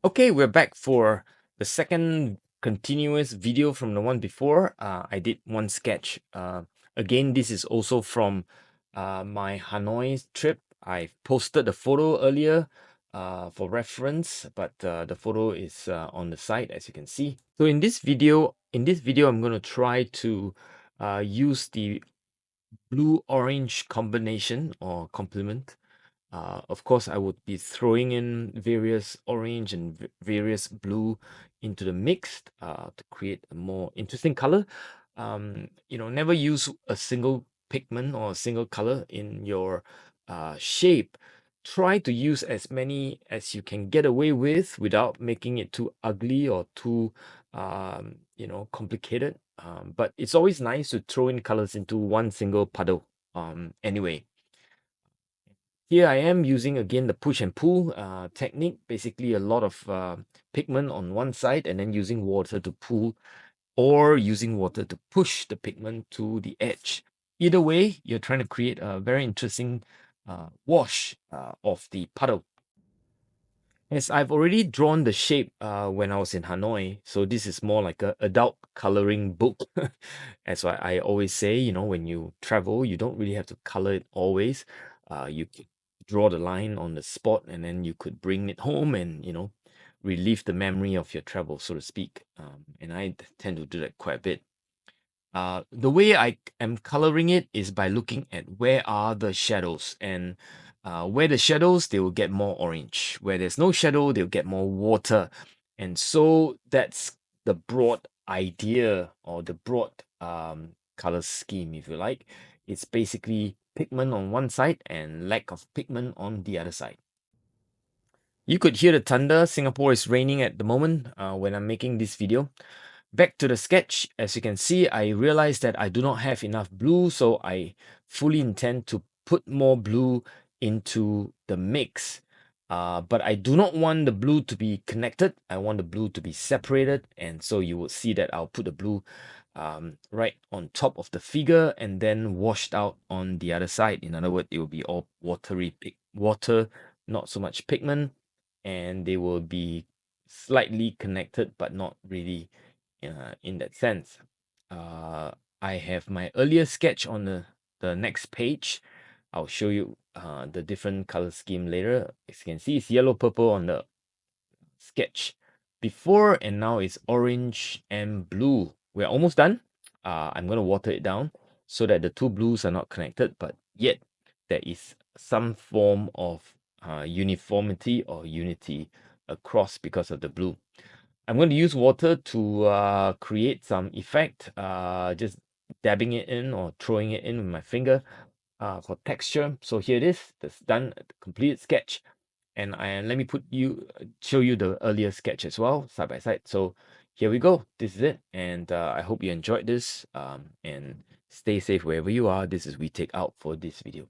Okay, we're back for the second continuous video from the one before. I did one sketch. Again, this is also from my Hanoi trip. I posted the photo earlier for reference, but the photo is on the site, as you can see. So in this video, I'm going to try to use the blue-orange combination or complement. Of course, I would be throwing in various orange and various blue into the mix to create a more interesting color. Never use a single pigment or a single color in your shape. Try to use as many as you can get away with without making it too ugly or too, complicated. But it's always nice to throw in colors into one single puddle. Anyway. Here I am using again the push and pull technique, basically a lot of pigment on one side and then using water to pull or using water to push the pigment to the edge. Either way, you're trying to create a very interesting wash of the puddle. As I've already drawn the shape when I was in Hanoi, so this is more like a adult coloring book. As I always say, when you travel, you don't really have to color it always. You could draw the line on the spot, and then you could bring it home and relive the memory of your travel, so to speak. And I tend to do that quite a bit. The way I am coloring it is by looking at where are the shadows, and where the shadows, they will get more orange. Where there's no shadow, they'll get more water. And so that's the broad idea or the broad color scheme, if you like. It's basically pigment on one side and lack of pigment on the other side. You could hear the thunder. Singapore is raining at the moment when I'm making this video. Back to the sketch, as you can see, I realized that I do not have enough blue, so I fully intend to put more blue into the mix. But I do not want the blue to be connected. I want the blue to be separated. And so you will see that I'll put the blue right on top of the figure and then washed out on the other side. In other words, it will be all watery water, not so much pigment, and they will be slightly connected, but not really in that sense. I have my earlier sketch on the next page. I'll show you the different color scheme later. As you can see, it's yellow purple on the sketch before, and now it's orange and blue. We're almost done. I'm going to water it down so that the two blues are not connected, but yet there is some form of uniformity or unity across because of the blue. I'm going to use water to create some effect, just dabbing it in or throwing it in with my finger for texture. So here it is, that's done, completed sketch. And let me show you the earlier sketch as well, side by side. So here we go. This is it. And I hope you enjoyed this and stay safe wherever you are. This is We Take Out for this video.